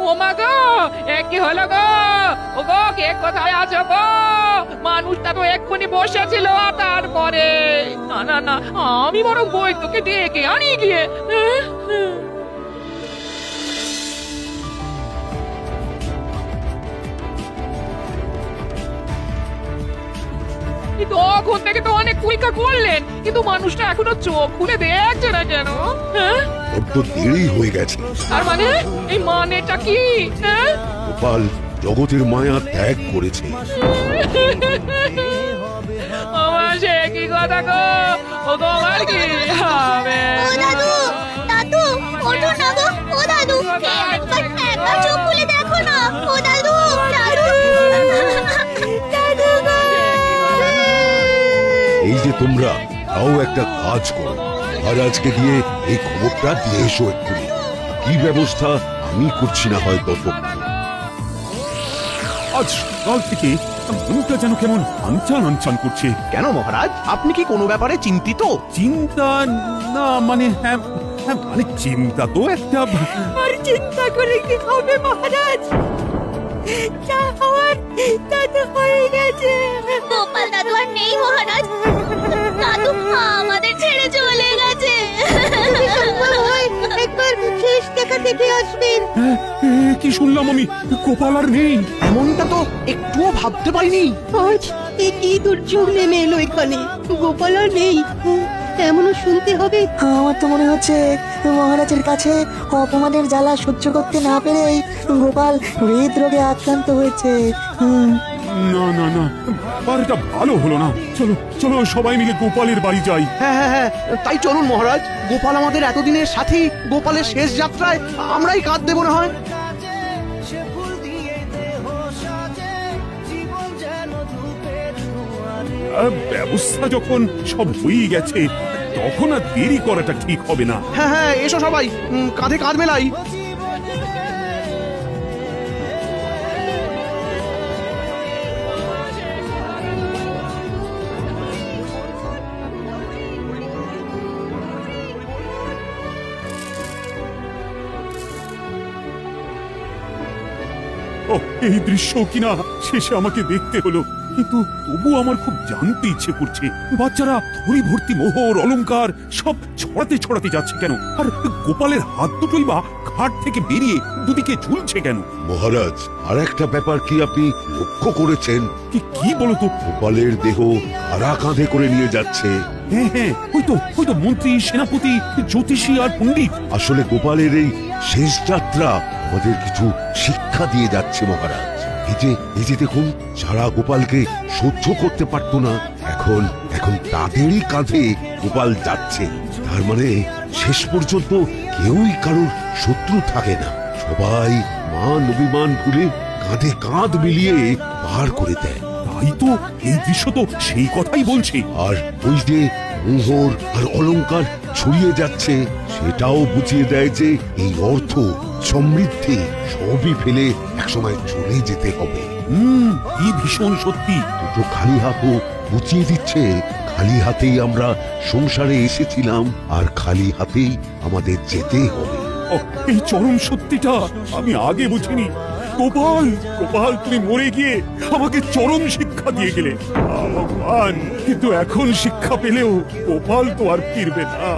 ও মা গো, এ কি হলো গো? ও গো, কে কোথায় আছো গো? মানুষটা তো এক্ষুনি বসে ছিল, তারপরে না না না, আমি বরং বৈদ্যকে ডেকে আনি গিয়ে। তখন থেকে তো অনেক পরীক্ষা করলেন, কিন্তু মানুষটা এখনো চোখ খুলে দেখছে না কেন? হ্যাঁ, বড্ড দেরি হয়ে গেছে। তার মানে এই মানেটা কি? হ্যাঁ, গোপাল জগতের মায়া ত্যাগ করেছে। আমার সে কি কথা গো? ও তোমার কি হবে? ও দাদু, দাদু, ওঠো না গো, ও দাদু, একবার চোখ খুলে দেখো না, ও দাদু, দাদু, দাদু গো। এই যে তোমরা তাও একটা কাজ করো, মহারাজকে দিয়ে এই খবরটা দিয়ে এসো এক্ষুনি। কি ব্যবস্থা আমি করছি না হয় ততক্ষণ। আজ সকাল থেকে মনটা যেন কেমন আনচান আনচান করছে। কেন মহারাজ, আপনি কি কোনো ব্যাপারে চিন্তিত? চিন্তা না মানে হ্যাঁ হ্যাঁ, মানে চিন্তা তো একটা। আর চিন্তা করে কি হবে মহারাজ? যা হওয়ার তা তো হয়ে গেছে। গোপাল দাদু আর নেই মহারাজ, দাদু আমাদের ছেড়ে চলে গেছে। একবার শেষ দেখা দেখে আসবেন। কি শুনলাম আমি, গোপাল আর নেই? এমনটা তো একটুও ভাবতে পারিনি। আজ এ কি দুর্যোগ নেমে এলো এখানে, গোপাল আর নেই, এমনও শুনতে হবে। আমার তো মনে হচ্ছে মহারাজের কাছে অপমানের জ্বালা সহ্য করতে না পেরেই গোপাল হৃদরোগে আক্রান্ত হয়েছে। না না না, আর এটা ভালো হলো না। চলো চলো সবাই মিলে গোপালের বাড়ি যাই। হ্যাঁ হ্যাঁ হ্যাঁ, তাই চলুন মহারাজ। গোপাল আমাদের এতদিনের সাথী, গোপালের শেষ যাত্রায় আমরাই কাঁধ দেবো না হয়। ব্যবস্থা যখন সব হয়ে গেছে, তখন আর দেরি করাটা ঠিক হবে না। হ্যাঁ হ্যাঁ, এসো সবাই, কাঁধে কাঁধ মেলাই। ও, এই দৃশ্য কিনা শেষে আমাকে দেখতে হলো, কিন্তু তবু আমার খুব জানতে ইচ্ছে করছে, বাচ্চারা থলি ভর্তি মোহর অলংকার সব ছড়াতে ছড়াতে যাচ্ছে কেন? আর গোপালের হাত দুটোই বা ঘাট থেকে বেরিয়ে দুদিকে ঝুলছে কেন? মহারাজ, আর একটা ব্যাপার কি আপনি লক্ষ্য করেছেন? কি বলো তো? গোপালের দেহ আরা কাঁধে করে নিয়ে যাচ্ছে। হ্যাঁ হ্যাঁ, ওই তো মন্ত্রী, সেনাপতি, জ্যোতিষী আর পণ্ডিত। আসলে গোপালের এই শেষ যাত্রা আমাদের কিছু শিক্ষা দিয়ে যাচ্ছে মহারাজ। এই যে দেখুন, যারা গোপালকে সহ্য করতে পারতো না, এখন এখন তাদেরই কাঁধে গোপাল যাচ্ছে। তার মানে শেষ পর্যন্ত কেউই কারোর শত্রু থাকে না, সবাই মান অভিমান ভুলে কাঁধে কাঁধ মিলিয়ে পার করে দেয়। তাই তো, এই দৃশ্য তো সেই কথাই বলছে। আর ওই যে মোহর আর অলংকার ছড়িয়ে যাচ্ছে, সেটাও বুঝিয়ে দেয় যে এই অর্থ সমৃদ্ধি সবই ফেলে একসময় চলে যেতে হবে। কি ভীষণ সত্যি। দুটো খালি হাতও বুঝিয়ে দিচ্ছে, খালি হাতেই আমরা সংসারে এসেছিলাম, আর খালি হাতেই আমাদের যেতে হবে। এই চরম সত্যিটা আমি আগে বুঝিনি। গোপাল, গোপাল, তুমি মরে গিয়ে আমাকে চরম শিক্ষা দিয়ে গেলে ভগবান। কিন্তু এখন শিক্ষা পেলেও গোপাল তো আর ফিরবে না।